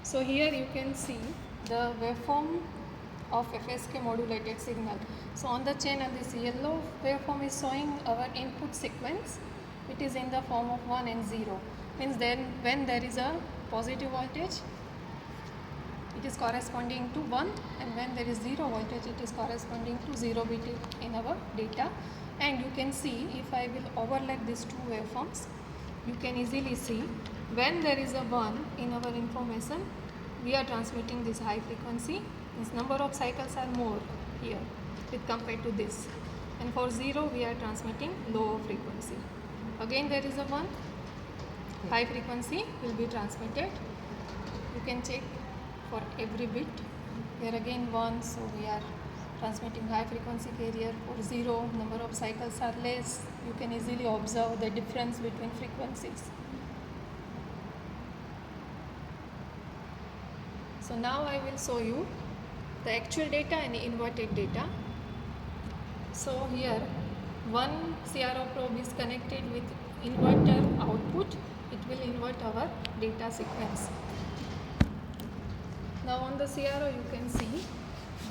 So here you can see the waveform of FSK modulated signal. So on the channel this yellow waveform is showing our input sequence. It is in the form of 1 and 0. Means then when there is a positive voltage, it is corresponding to 1, and when there is 0 voltage, it is corresponding to 0 bit in our data. And you can see, if I will overlap these two waveforms, you can easily see when there is a 1 in our information, we are transmitting this high frequency. This number of cycles are more here with compared to this, and for 0 we are transmitting low frequency. Again there is a 1, high frequency will be transmitted. You can check for every bit. Here again 1, so we are transmitting high frequency carrier. For 0, number of cycles are less. You can easily observe the difference between frequencies. So now I will show you the actual data and inverted data. So here one CRO probe is connected with inverter output. It will invert our data sequence. Now on the CRO you can see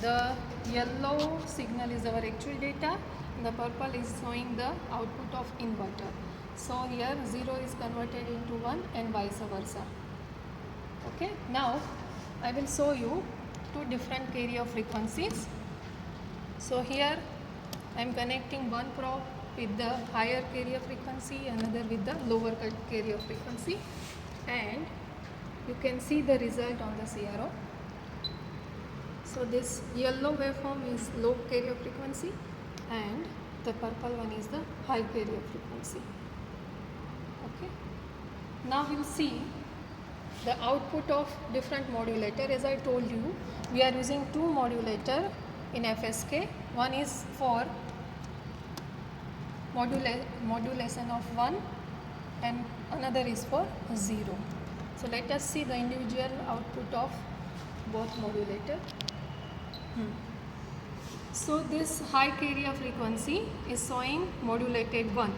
the yellow signal is our actual data and the purple is showing the output of inverter. So here 0 is converted into 1 and vice versa. Okay, now I will show you two different carrier frequencies. So here I am connecting one probe with the higher carrier frequency, another with the lower carrier frequency, and you can see the result on the CRO. So this yellow waveform is low carrier frequency and the purple one is the high carrier frequency. Okay. Now we'll see the output of different modulator. As I told you, we are using two modulator in FSK. One is for modulation of 1 and another is for 0. So let us see the individual output of both modulator. So this high carrier frequency is showing modulated 1,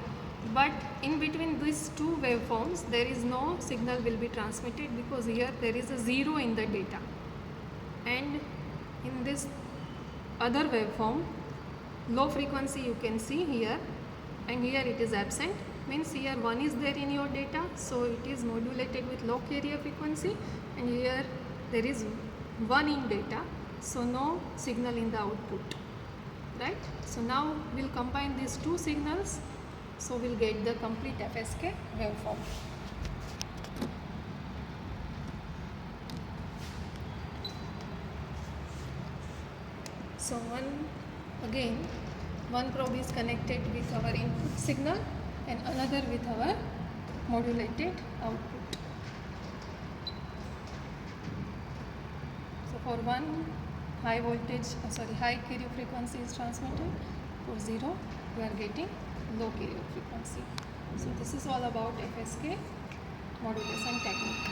but in between these two waveforms there is no signal will be transmitted because here there is a 0 in the data, and in this other waveform low frequency you can see here, and here it is absent. Means here 1 is there in your data, so it is modulated with low carrier frequency, and here there is 1 in data, so no signal in the output, right? So now we'll combine these two signals, so we'll get the complete FSK waveform. So one probe is connected with our input signal and another with our modulated output. So for one high carrier frequency is transmitted. For 0 we are getting low carrier frequency. So this is all about FSK modulation technique.